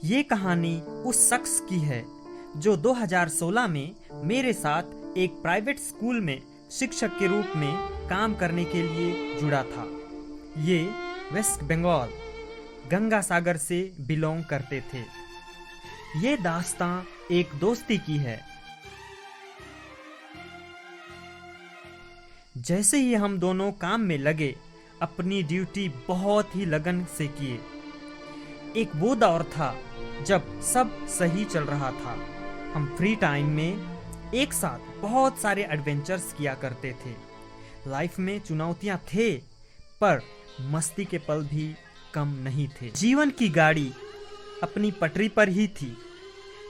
ये कहानी उस शख्स की है जो 2016 में मेरे साथ एक प्राइवेट स्कूल में शिक्षक के रूप में काम करने के लिए जुड़ा था। ये वेस्ट बंगाल गंगा सागर से बिलोंग करते थे। ये दास्तां एक दोस्ती की है। जैसे ही हम दोनों काम में लगे, अपनी ड्यूटी बहुत ही लगन से किए। एक वो दौर था जब सब सही चल रहा था। हम फ्री टाइम में एक साथ बहुत सारे एडवेंचर्स किया करते थे। लाइफ में चुनौतियां थे, पर मस्ती के पल भी कम नहीं थे। जीवन की गाड़ी अपनी पटरी पर ही थी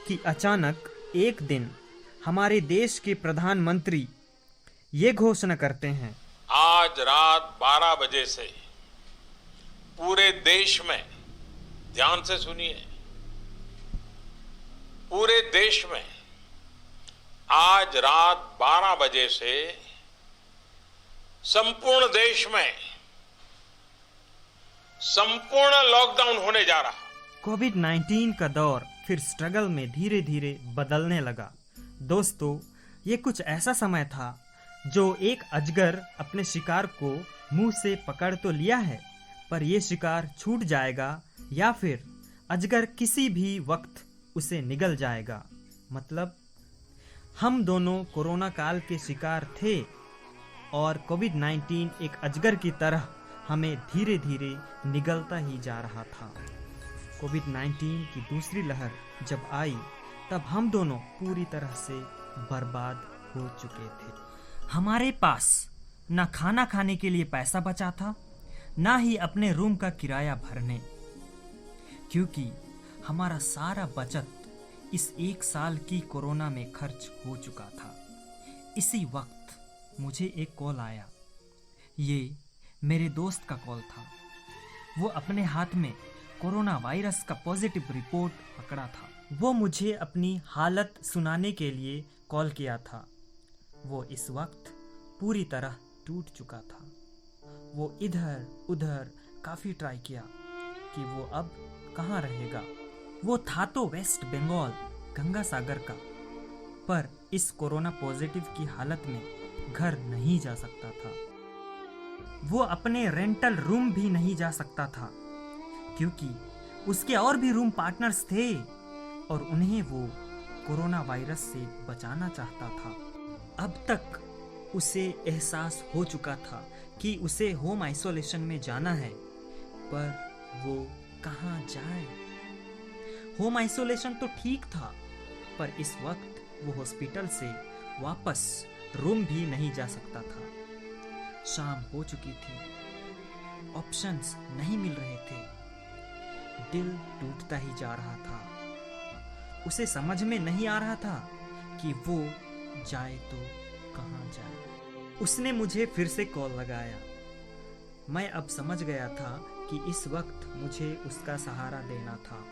कि अचानक एक दिन हमारे देश के प्रधानमंत्री ये घोषणा करते हैं, आज रात 12 बजे से पूरे देश में, ध्यान से सुनिए, पूरे देश में आज रात 12 बजे से संपूर्ण देश में संपूर्ण लॉकडाउन होने जा रहा। कोविड-19 का दौर फिर स्ट्रगल में धीरे धीरे बदलने लगा। दोस्तों, ये कुछ ऐसा समय था जो एक अजगर अपने शिकार को मुंह से पकड़ तो लिया है, पर यह शिकार छूट जाएगा या फिर अजगर किसी भी वक्त उसे निगल जाएगा। मतलब हम दोनों कोरोना काल के शिकार थे और कोविड-19 एक अजगर की तरह हमें धीरे धीरे निगलता ही जा रहा था। कोविड-19 की दूसरी लहर जब आई, तब हम दोनों पूरी तरह से बर्बाद हो चुके थे। हमारे पास ना खाना खाने के लिए पैसा बचा था, ना ही अपने रूम का किराया भरने, क्योंकि हमारा सारा बचत इस एक साल की कोरोना में खर्च हो चुका था। इसी वक्त मुझे एक कॉल आया। ये मेरे दोस्त का कॉल था। वो अपने हाथ में कोरोना वायरस का पॉजिटिव रिपोर्ट पकड़ा था। वो मुझे अपनी हालत सुनाने के लिए कॉल किया था। वो इस वक्त पूरी तरह टूट चुका था। वो इधर उधर काफ़ी ट्राई किया कि वो अब कहाँ रहेगा। वो था तो वेस्ट बंगाल गंगा सागर का, पर इस कोरोना पॉजिटिव की हालत में घर नहीं जा सकता था। वो अपने रेंटल रूम भी नहीं जा सकता था, क्योंकि उसके और भी रूम पार्टनर्स थे और उन्हें वो कोरोना वायरस से बचाना चाहता था। अब तक उसे एहसास हो चुका था कि उसे होम आइसोलेशन में जाना है, पर वो कहाँ जाए। होम आइसोलेशन तो ठीक था, पर इस वक्त वो हॉस्पिटल से वापस रूम भी नहीं जा सकता था। शाम हो चुकी थी, ऑप्शंस नहीं मिल रहे थे। दिल टूटता ही जा रहा था। उसे समझ में नहीं आ रहा था कि वो जाए तो कहाँ जाए। उसने मुझे फिर से कॉल लगाया। मैं अब समझ गया था कि इस वक्त मुझे उसका सहारा देना था।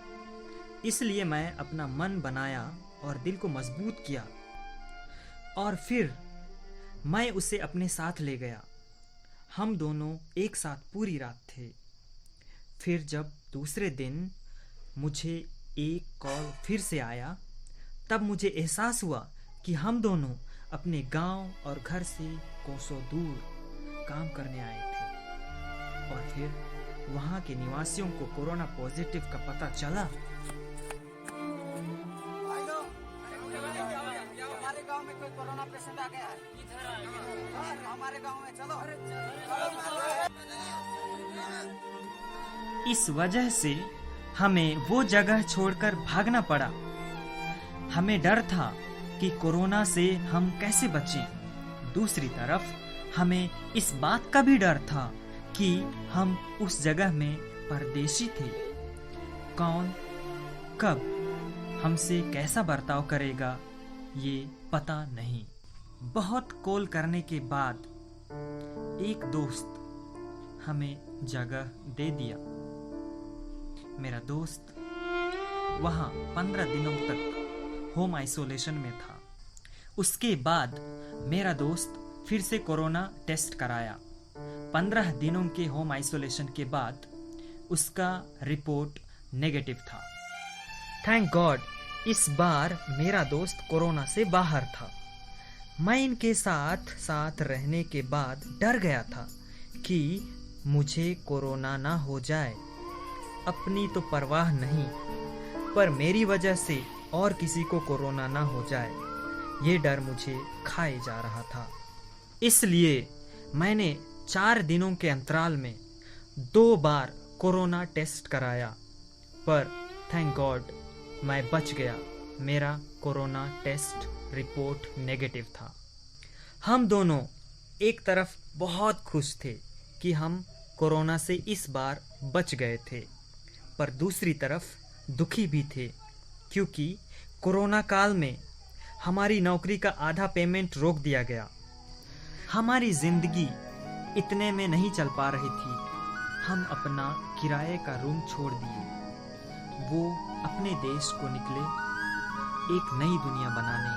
इसलिए मैं अपना मन बनाया और दिल को मजबूत किया, और फिर मैं उसे अपने साथ ले गया। हम दोनों एक साथ पूरी रात थे। फिर जब दूसरे दिन मुझे एक कॉल फिर से आया, तब मुझे एहसास हुआ कि हम दोनों अपने गांव और घर से कोसों दूर काम करने आए थे। और फिर वहां के निवासियों को कोरोना पॉजिटिव का पता चला। हमारे गांव में कोई कोरोना पेशेंट आ गया है। हमारे गांव में चलो। इस वजह से हमें वो जगह छोड़कर भागना पड़ा। हमें डर था कि कोरोना से हम कैसे बचें। दूसरी तरफ हमें इस बात का भी डर था कि हम उस जगह में परदेशी थे। कौन कब हमसे कैसा बर्ताव करेगा, ये पता नहीं। बहुत कॉल करने के बाद एक दोस्त हमें जगह दे दिया। मेरा दोस्त वहाँ 15 दिनों तक होम आइसोलेशन में था। उसके बाद मेरा दोस्त फिर से कोरोना टेस्ट कराया। 15 दिनों के होम आइसोलेशन के बाद उसका रिपोर्ट नेगेटिव था। थैंक गॉड इस बार मेरा दोस्त कोरोना से बाहर था। मैं इनके साथ साथ रहने के बाद डर गया था कि मुझे कोरोना ना हो जाए। अपनी तो परवाह नहीं, पर मेरी वजह से और किसी को कोरोना ना हो जाए, ये डर मुझे खाए जा रहा था। इसलिए मैंने 4 दिनों के अंतराल में 2 बार कोरोना टेस्ट कराया, पर थैंक गॉड मैं बच गया। मेरा कोरोना टेस्ट रिपोर्ट नेगेटिव था। हम दोनों एक तरफ बहुत खुश थे कि हम कोरोना से इस बार बच गए थे, पर दूसरी तरफ दुखी भी थे क्योंकि कोरोना काल में हमारी नौकरी का आधा पेमेंट रोक दिया गया। हमारी जिंदगी इतने में नहीं चल पा रही थी। हम अपना किराए का रूम छोड़ दिए। वो अपने देश को निकले एक नई दुनिया बनाने।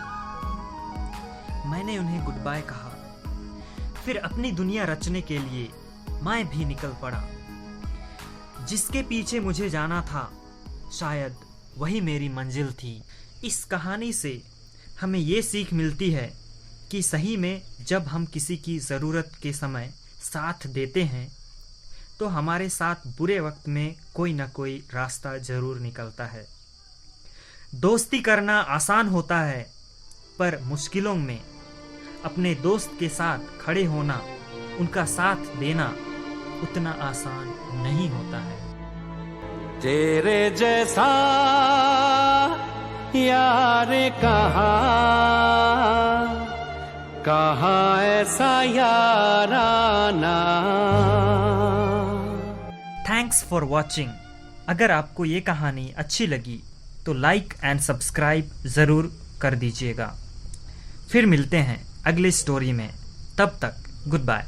मैंने उन्हें गुड बाय कहा, फिर अपनी दुनिया रचने के लिए मैं भी निकल पड़ा। जिसके पीछे मुझे जाना था शायद वही मेरी मंजिल थी। इस कहानी से हमें ये सीख मिलती है कि सही में जब हम किसी की ज़रूरत के समय साथ देते हैं तो हमारे साथ बुरे वक्त में कोई ना कोई रास्ता ज़रूर निकलता है। दोस्ती करना आसान होता है, पर मुश्किलों में अपने दोस्त के साथ खड़े होना, उनका साथ देना उतना आसान नहीं होता है। तेरे जैसा यार कहाँ ऐसा याराना। Thanks for watching. अगर आपको ये कहानी अच्छी लगी तो लाइक एंड सब्सक्राइब ज़रूर कर दीजिएगा। फिर मिलते हैं अगले स्टोरी में। तब तक गुड बाय।